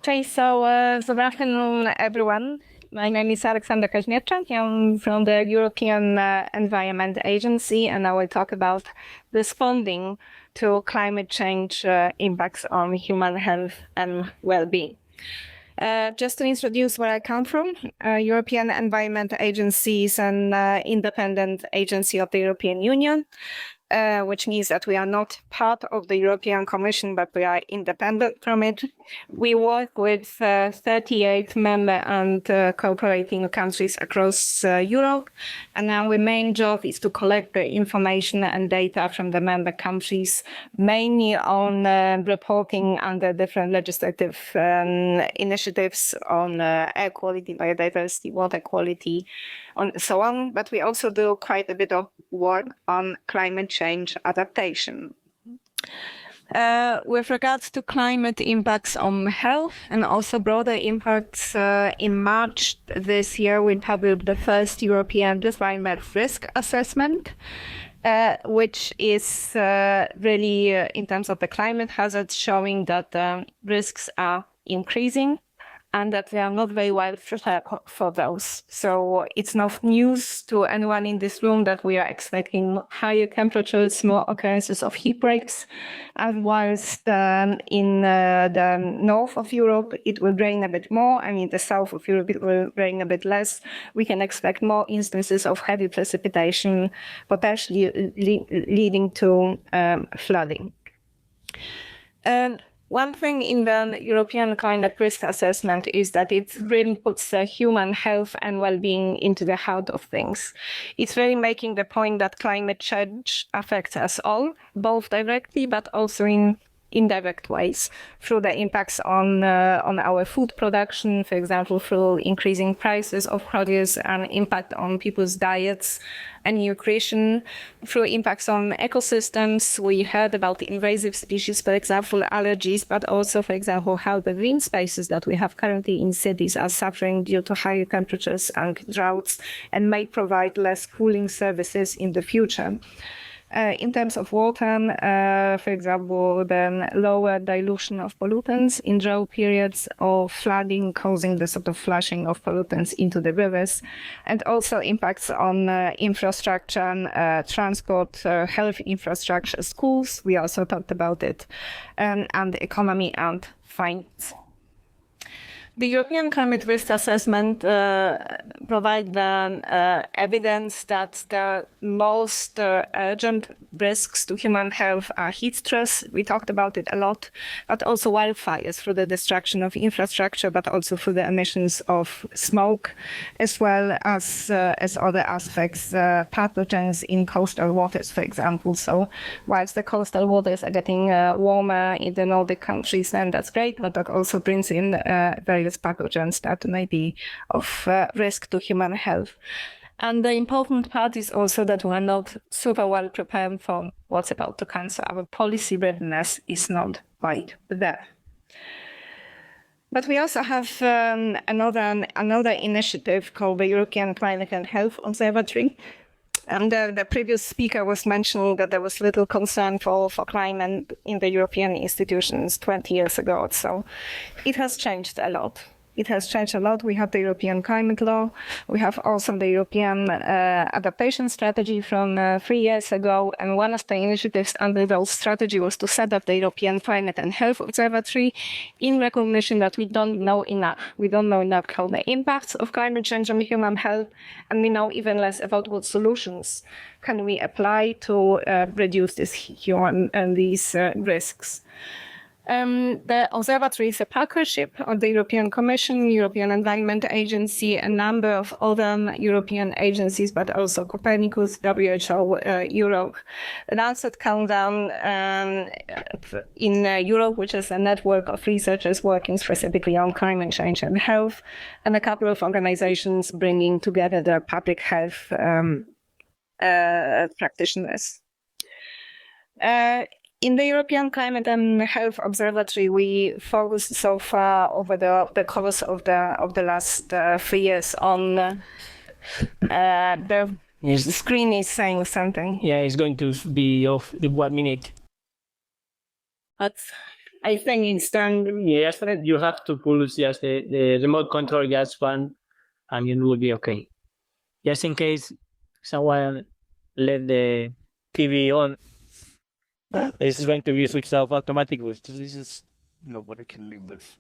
Okay, so good afternoon, everyone. My name is ALEKSANDRA KAZMIERCZAK. I'm from the European Environment Agency, and I will talk about responding to climate change impacts on human health and well-being. Just to introduce where I come from, European Environment Agency is an independent agency of the European Union, which means that we are not part of the European Commission, but we are independent from it. We work with 38 member and cooperating countries across Europe, and our main job is to collect the information and data from the member countries, mainly on reporting under different legislative initiatives on air quality, biodiversity, water quality, and so on. But we also do quite a bit of work on climate change adaptation. With regards to climate impacts on health and also broader impacts, in March this year, we published the first European climate risk assessment, which is really, in terms of the climate hazards, showing that risks are increasing and that we are not very well prepared for those. So it's not news to anyone in this room that we are expecting higher temperatures, more occurrences of heat waves. And whilst in the north of Europe, it will rain a bit more, and in the south of Europe, it will rain a bit less. We can expect more instances of heavy precipitation, potentially leading to flooding. And one thing in the European climate risk assessment is that it really puts human health and well-being into the heart of things. It's really making the point that climate change affects us all, both directly but also in indirect ways, through the impacts on our food production, for example, through increasing prices of produce and impact on people's diets and nutrition, through impacts on ecosystems. We heard about invasive species, for example, allergies, but also, for example, how the green spaces that we have currently in cities are suffering due to higher temperatures and droughts and may provide less cooling services in the future. In terms of water, for example, the lower dilution of pollutants in drought periods or flooding causing the sort of flushing of pollutants into the rivers, and also impacts on infrastructure, transport, health infrastructure, schools. We also talked about it, and the economy and finance. The European Climate Risk Assessment provides the evidence that the most urgent risks to human health are heat stress. We talked about it a lot, but also wildfires through the destruction of infrastructure, but also through the emissions of smoke, as well as other aspects, pathogens in coastal waters, for example. So whilst the coastal waters are getting warmer in the Nordic countries, then that's great, but that also brings in various pathogens that may be of risk to human health. And the important part is also that we are not super well prepared for what's about to come. So our policy readiness is not quite there. But we also have another initiative called the European Climate and Health Observatory. And the previous speaker was mentioning that there was little concern for climate in the European institutions 20 years ago. So it has changed a lot. It has changed a lot. We have the European climate law. We have also the European adaptation strategy from 3 years ago. And one of the initiatives under those strategy was to set up the European Climate and Health Observatory in recognition that we don't know enough. We don't know enough about the impacts of climate change on human health, and we know even less about what solutions can we apply to reduce these risks. The observatory is a partnership of the European Commission, European Environment Agency, a number of other European agencies, but also Copernicus, WHO, Europe, Lancet Countdown in Europe, which is a network of researchers working specifically on climate change and health, and a couple of organizations bringing together the public health practitioners. In the European Climate and Health Observatory, we focused so far over the course of the last 3 years on Yes. the screen is saying something. Yeah, it's going to be off the 1 minute. But I think instantly, yesterday, you have to pull just the remote control just one, and it will be okay. Just in case someone let the TV on, this is going to be switched off automatically. So this is nobody can live this.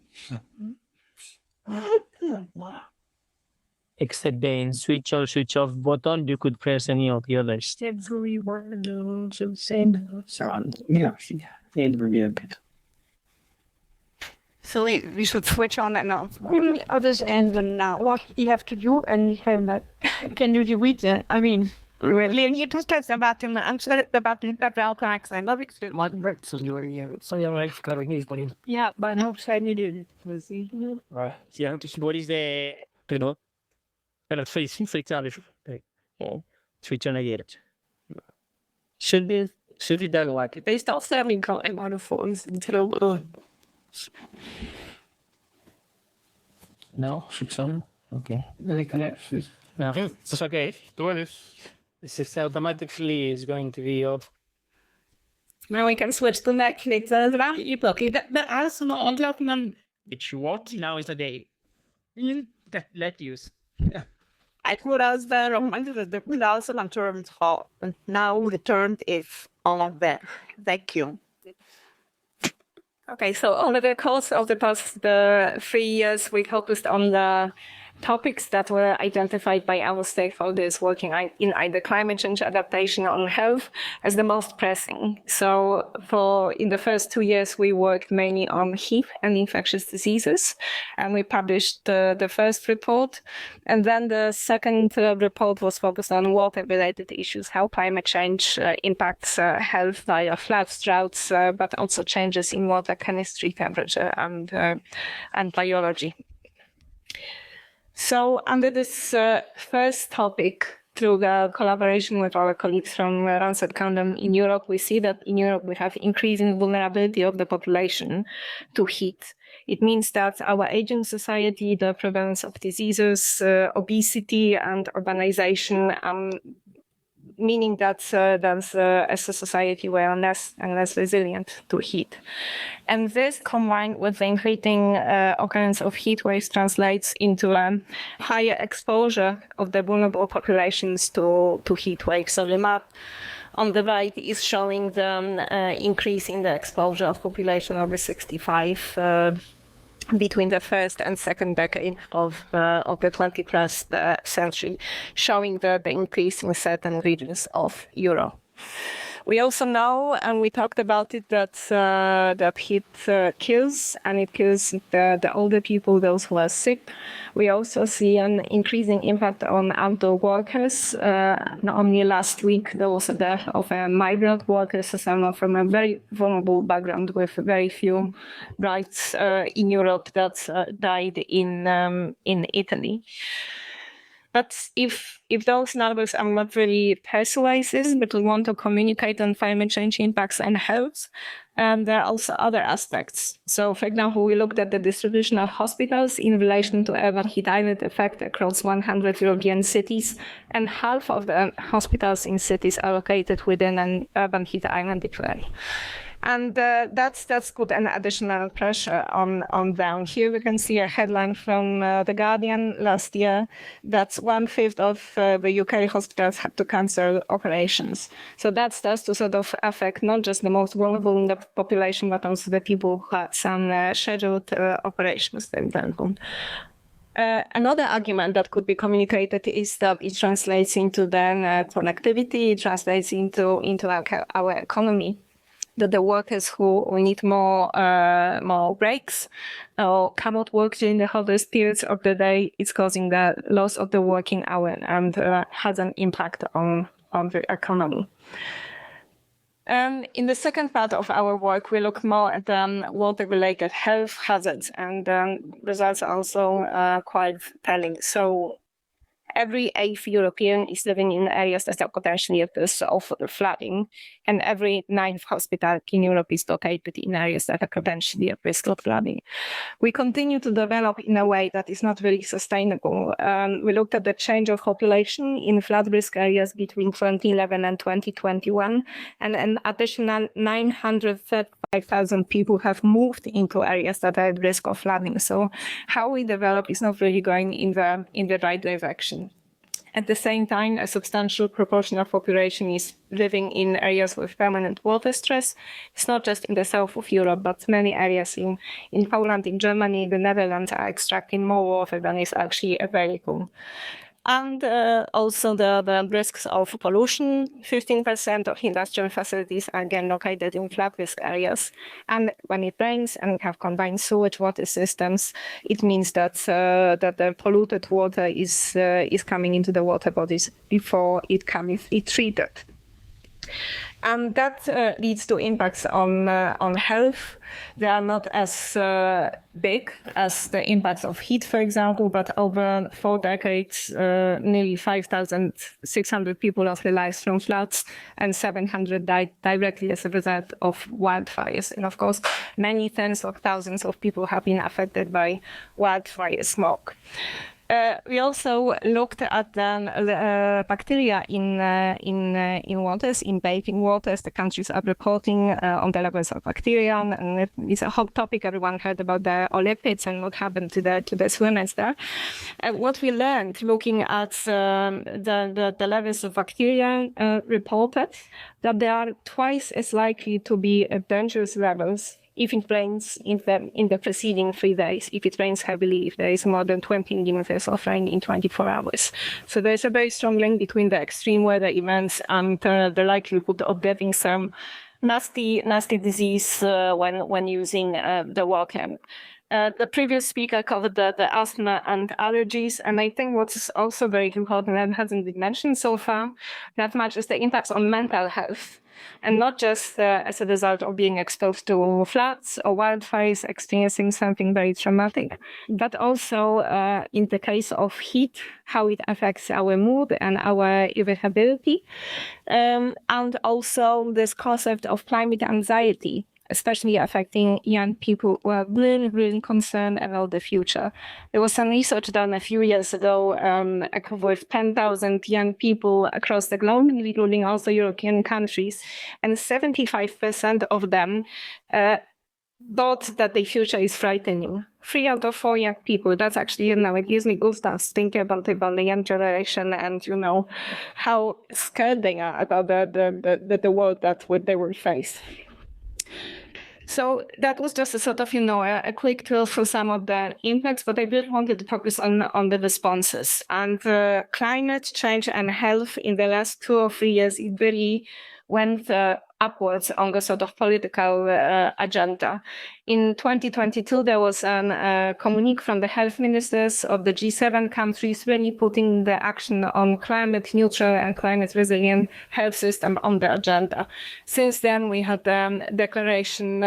Except the switch on, switch off button, you could press any of the others. Every word of same. So on. Yeah, it will be okay. So we should switch on and off. Others and then what you have to do and can you read it? I mean, really, you just talked about the answer about the wildfires. I love it. So you're right, covering his body. Yeah, but I hope I did Right. Yeah, what is the, you know, kind of facing flicked out? Switch on again. Should be done like it. They start selling monophones until No, switch on. Okay. No, it's okay. This is automatically is going to be off. now we can switch to Netflix as well. The arsenal on Lockman. Which what? Now is the day. Let use. Yeah. I put us there on the browser and turned off. And now the turn is on there. Thank you. Okay, so over the course of the past 3 years, we focused on the topics that were identified by our stakeholders working in either climate change adaptation or health as the most pressing. So in the first 2 years, we worked mainly on heat and infectious diseases, and we published the first report. And then the second report was focused on water-related issues, how climate change impacts health via floods, droughts, but also changes in water chemistry, temperature, and biology. So under this first topic, through the collaboration with our colleagues from Randstad Kingdom in Europe, we see that in Europe we have increasing vulnerability of the population to heat. It means that our aging society, the prevalence of diseases, obesity and urbanization, meaning that as a society we are less and less resilient to heat. And this, combined with the increasing occurrence of heat waves, translates into a higher exposure of the vulnerable populations to heat waves. So the map on the right is showing the increase in the exposure of population over 65 between the first and second decade of the 21st century, showing the increase in certain regions of Europe. We also know, and we talked about it, that heat kills, and it kills the older people, those who are sick. We also see an increasing impact on outdoor workers. Not only last week, there was a death of a migrant worker, someone from a very vulnerable background with very few rights in Europe that died in Italy. But if those numbers are not really persuasive, but we want to communicate on climate change impacts and health, there are also other aspects. So, for example, we looked at the distribution of hospitals in relation to urban heat island effect across 100 European cities, and half of the hospitals in cities are located within an urban heat island area. And that's good, an additional pressure on them. Here we can see a headline from The Guardian last year that 1/5 of the UK hospitals had to cancel operations. So that starts to sort of affect not just the most vulnerable in the population, but also the people who had some scheduled operations, for example. Another argument that could be communicated is that it translates into then connectivity, it translates into our economy. That the workers who need more breaks or cannot work during the hottest periods of the day, it's causing the loss of the working hour and has an impact on the economy. In the second part of our work, we look more at water-related health hazards, and results are also quite telling. So Every 8th European is living in areas that are potentially at risk of flooding, and every 9th hospital in Europe is located in areas that are potentially at risk of flooding. We continue to develop in a way that is not really sustainable. We looked at the change of population in flood risk areas between 2011 and 2021, and an additional 935,000 people have moved into areas that are at risk of flooding. So how we develop is not really going in the right direction. At the same time, a substantial proportion of population is living in areas with permanent water stress. It's not just in the south of Europe, but many areas in Poland, in Germany, the Netherlands are extracting more water than is actually available. And also the risks of pollution. 15% of industrial facilities are again located in flood risk areas. And when it rains and we have combined sewage water systems, it means that the polluted water is coming into the water bodies before it can be treated. And that leads to impacts on health. They are not as big as the impacts of heat, for example, but over 4 decades, nearly 5,600 people lost their lives from floods and 700 died directly as a result of wildfires. And of course, many tens of thousands of people have been affected by wildfire smoke. We also looked at the bacteria in waters, in bathing waters. The countries are reporting on the levels of bacteria, and it's a hot topic. Everyone heard about the Olympics and what happened to the swimmers there. What we learned looking at the levels of bacteria reported, that they are twice as likely to be at dangerous levels if it rains in the preceding 3 days, if it rains heavily, if there is more than 20 millimeters of rain in 24 hours. So there's a very strong link between the extreme weather events and the likelihood of getting some nasty disease when using the water. The previous speaker covered the asthma and allergies, and I think what's also very important and hasn't been mentioned so far that much is the impacts on mental health. And not just as a result of being exposed to floods or wildfires, experiencing something very traumatic, but also in the case of heat, how it affects our mood and our irritability. And also this concept of climate anxiety, especially affecting young people who are really, really concerned about the future. There was some research done a few years ago with 10,000 young people across the globe, including also European countries, and 75% of them thought that the future is frightening. 3 out of 4 young people, that's actually, it gives me goosebumps thinking about the young generation and, how scared they are about the world that they will face. So that was just a sort of, a quick tour through some of the impacts, but I really wanted to focus on the responses. And climate change and health in the last 2 or 3 years, it really went upwards on the sort of political agenda. In 2022, there was a communique from the health ministers of the G7 countries really putting the action on climate neutral and climate resilient health system on the agenda. Since then, we had the declaration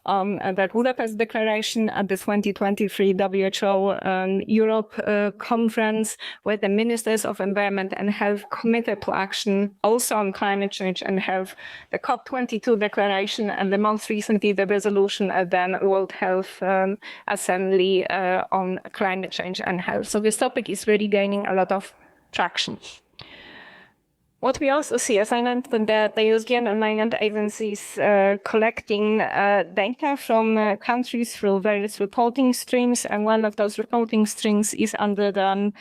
the Budapest Declaration at the 2023 WHO Europe conference, where the ministers of environment and health committed to action also on climate change and health, the COP22 declaration, and the most recently the resolution at the World Health Assembly on climate change and health. So this topic is really gaining a lot of traction. What we also see, as I mentioned, that the European environment agencies collecting data from countries through various reporting streams, and one of those reporting streams is under the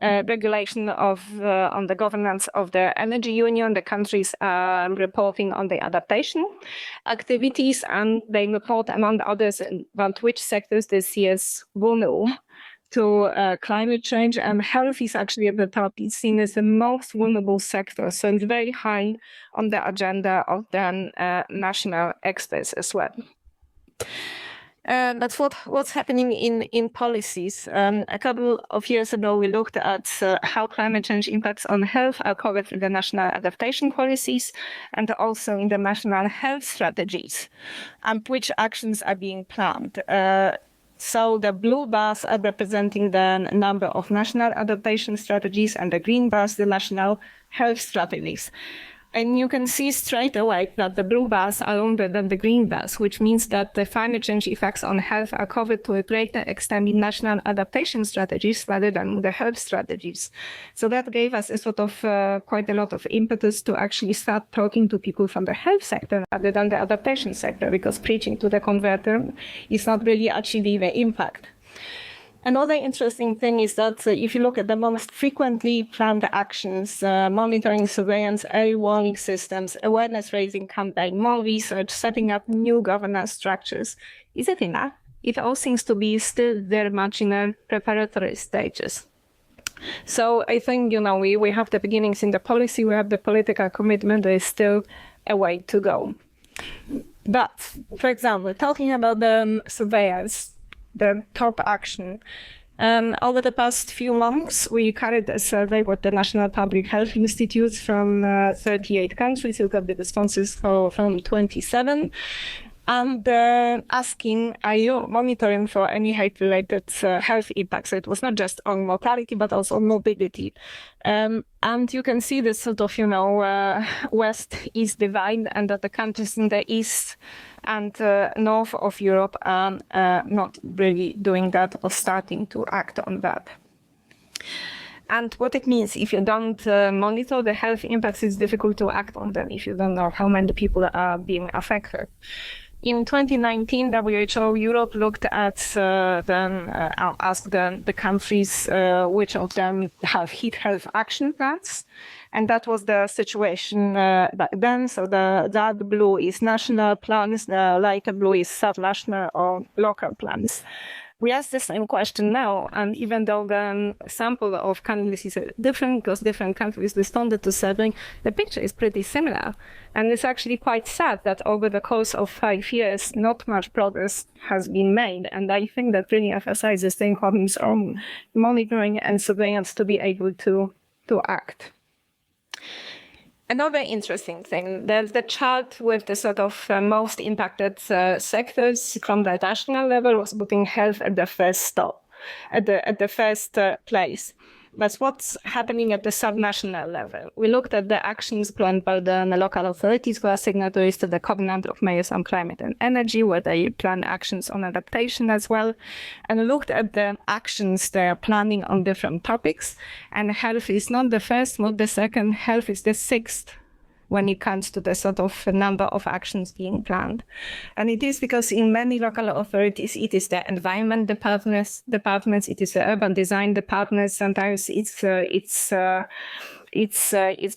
regulation on the governance of the energy union. The countries are reporting on the adaptation activities, and they report, among others, about which sectors they see as vulnerable to climate change, and health is actually at the top. It's seen as the most vulnerable sector, so it's very high on the agenda of the national experts as well. That's what's happening in policies. A couple of years ago, we looked at how climate change impacts on health are covered in the national adaptation policies and also in the national health strategies, and which actions are being planned. So the blue bars are representing the number of national adaptation strategies, and the green bars, the national health strategies. And you can see straight away that the blue bars are longer than the green bars, which means that the climate change effects on health are covered to a greater extent in national adaptation strategies rather than the health strategies. So that gave us a sort of quite a lot of impetus to actually start talking to people from the health sector rather than the adaptation sector, because preaching to the converter is not really achieving the impact. Another interesting thing is that if you look at the most frequently planned actions, monitoring, surveillance, early warning systems, awareness raising campaign, more research, setting up new governance structures, is it enough? It all seems to be still very much in the preparatory stages. So I think, we have the beginnings in the policy, we have the political commitment, there is still a way to go. But, for example, talking about the surveillance, the top action. Over the past few months, we carried a survey with the National Public Health Institutes from 38 countries. We got the responses from 27. And asking, are you monitoring for any health-related health impacts? So it was not just on mortality, but also on mobility. And you can see this sort of, west-east divide, and that the countries in the east and north of Europe are not really doing that or starting to act on that. And what it means, if you don't monitor the health impacts, it's difficult to act on them if you don't know how many people are being affected. In 2019, WHO Europe looked at asked the countries which of them have heat health action plans. And that was the situation back then. So the dark blue is national plans, the lighter blue is sub-national or local plans. We asked the same question now, and even though the sample of countries is different, because different countries responded to surveying, the picture is pretty similar. And it's actually quite sad that over the course of 5 years, not much progress has been made. And I think that really emphasizes the importance of monitoring and surveillance to be able to act. Another interesting thing, there's the chart with the sort of most impacted sectors from the national level was putting health at the first stop, at the first place. But what's happening at the subnational level? We looked at the actions planned by the local authorities who are signatories to the Covenant of Mayors on Climate and Energy, where they plan actions on adaptation as well, and looked at the actions they are planning on different topics. And health is not the first, not the second, health is the sixth when it comes to the sort of number of actions being planned. And it is because in many local authorities, it is the environment departments, it is the urban design departments, sometimes it's the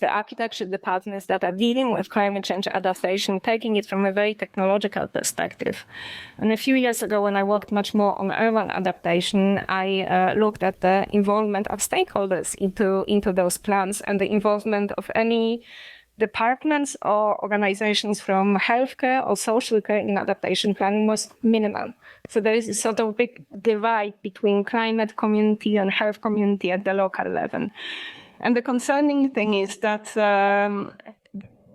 architecture departments that are dealing with climate change adaptation, taking it from a very technological perspective. And a few years ago, when I worked much more on urban adaptation, I looked at the involvement of stakeholders into those plans, and the involvement of any departments or organizations from healthcare or social care in adaptation planning was minimal. So there is a sort of big divide between climate community and health community at the local level. And the concerning thing is that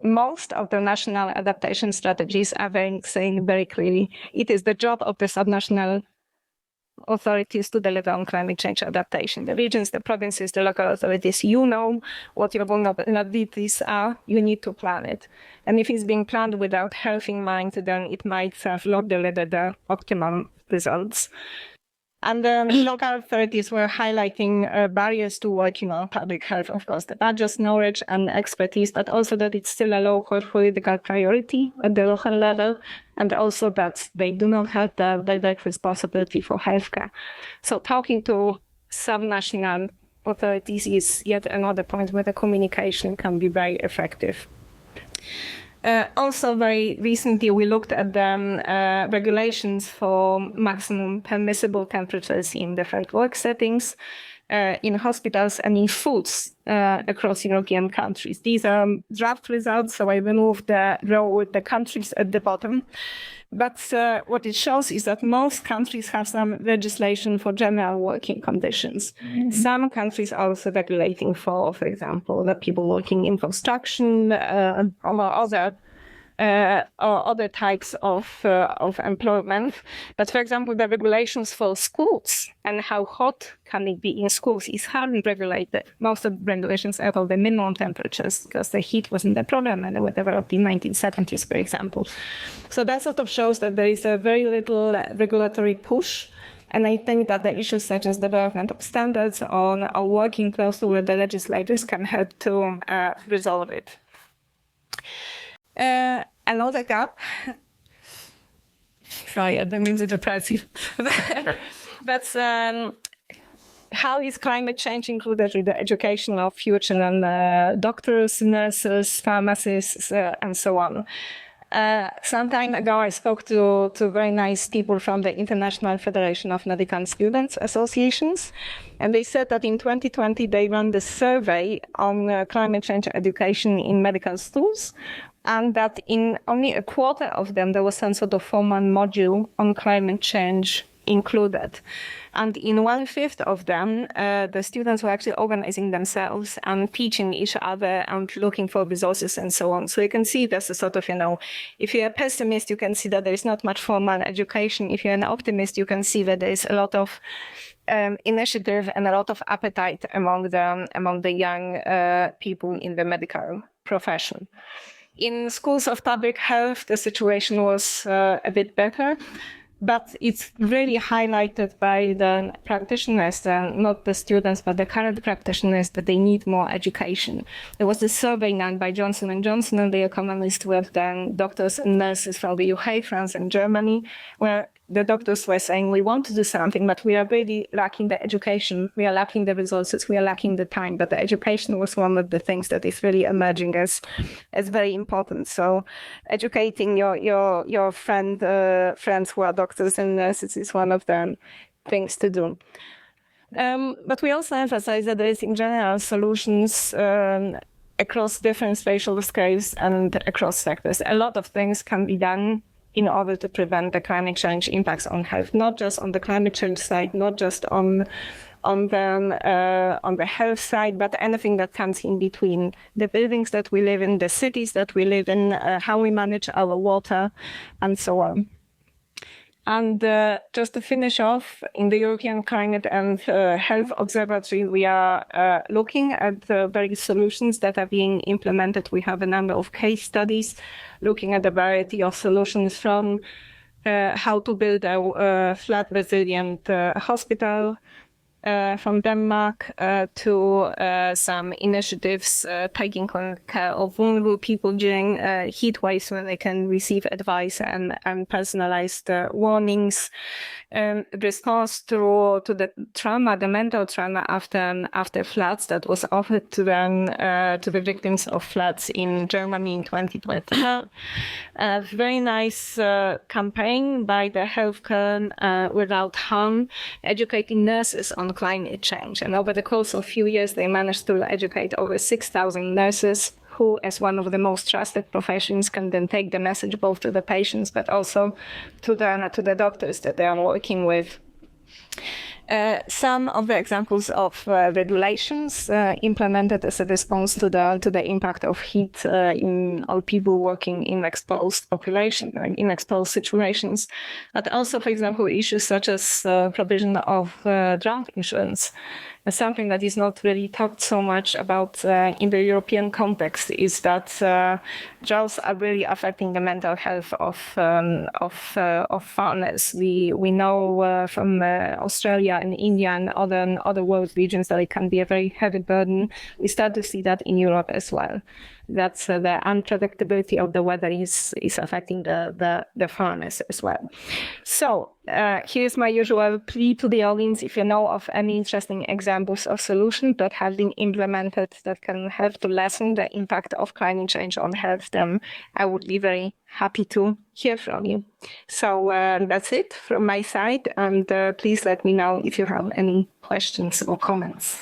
most of the national adaptation strategies are saying very clearly, it is the job of the subnational authorities to deliver on climate change adaptation. The regions, the provinces, the local authorities, you know what your vulnerabilities are, you need to plan it. And if it's being planned without health in mind, then it might not deliver the optimum results. And the local authorities were highlighting barriers to working on public health, of course, not just knowledge and expertise, but also that it's still a local political priority at the local level, and also that they do not have the direct responsibility for healthcare. So talking to subnational authorities is yet another point where the communication can be very effective. Also, very recently, we looked at the regulations for maximum permissible temperatures in different work settings, in hospitals and in foods across European countries. These are draft results, so I removed the row with the countries at the bottom. But what it shows is that most countries have some legislation for general working conditions. Mm-hmm. Some countries are also regulating for example, the people working in construction or other or other types of employment. But for example, the regulations for schools and how hot can it be in schools is hardly regulated. Most of the regulations are about the minimum temperatures because the heat wasn't the problem and they were developed in 1970s, for example. So that sort of shows that there is a very little regulatory push. And I think that the issues such as development of standards or working closely with the legislators can help to resolve it. Another gap. Sorry, that means it's depressive. But how is climate change included in the education of future and doctors, nurses, pharmacists, and so on? Some time ago, I spoke to very nice people from the International Federation of Medical Students Associations, and they said that in 2020 they ran the survey on climate change education in medical schools, and that in only a quarter of them there was some sort of formal module on climate change included. And in 1/5 of them, the students were actually organizing themselves and teaching each other and looking for resources and so on. So you can see there's a sort of, if you're a pessimist, you can see that there is not much formal education. If you're an optimist, you can see that there is a lot of initiative and a lot of appetite among the young people in the medical profession. In schools of public health, the situation was a bit better. But it's really highlighted by the practitioners, not the students, but the current practitioners, that they need more education. There was a survey done by Johnson & Johnson and the Economist with the doctors and nurses from the UK, France and Germany, where the doctors were saying, we want to do something, but we are really lacking the education, we are lacking the resources, we are lacking the time. But the education was one of the things that is really emerging as very important. So educating your friends who are doctors and nurses is one of the things to do. But we also emphasize that there is, in general, solutions across different spatial scales and across sectors. A lot of things can be done in order to prevent the climate change impacts on health, not just on the climate change side, not just on the health side, but anything that comes in between. The buildings that we live in, the cities that we live in, how we manage our water, and so on. And just to finish off, in the European Climate and Health Observatory, we are looking at the various solutions that are being implemented. We have a number of case studies looking at a variety of solutions, from how to build a flood-resilient hospital from Denmark to some initiatives taking care of vulnerable people during heat waves, when they can receive advice and personalized warnings. Response to the trauma, the mental trauma after floods that was offered to the victims of floods in Germany in 2020. A very nice campaign by the Healthcare Without Harm, educating nurses on climate change. And over the course of a few years, they managed to educate over 6,000 nurses who, as one of the most trusted professions, can then take the message both to the patients, but also to the doctors that they are working with. Some of the examples of regulations implemented as a response to the impact of heat in all people working in exposed population, in exposed situations, but also, for example, issues such as provision of drought insurance. Something that is not really talked so much about in the European context is that droughts are really affecting the mental health of farmers. We know from Australia and India and other world regions that it can be a very heavy burden. We start to see that in Europe as well. That's the unpredictability of the weather is affecting the farmers as well. So here's my usual plea to the audience. If you know of any interesting examples of solutions that have been implemented that can help to lessen the impact of climate change on health, then I would be very happy to hear from you. So that's it from my side, and please let me know if you have any questions or comments.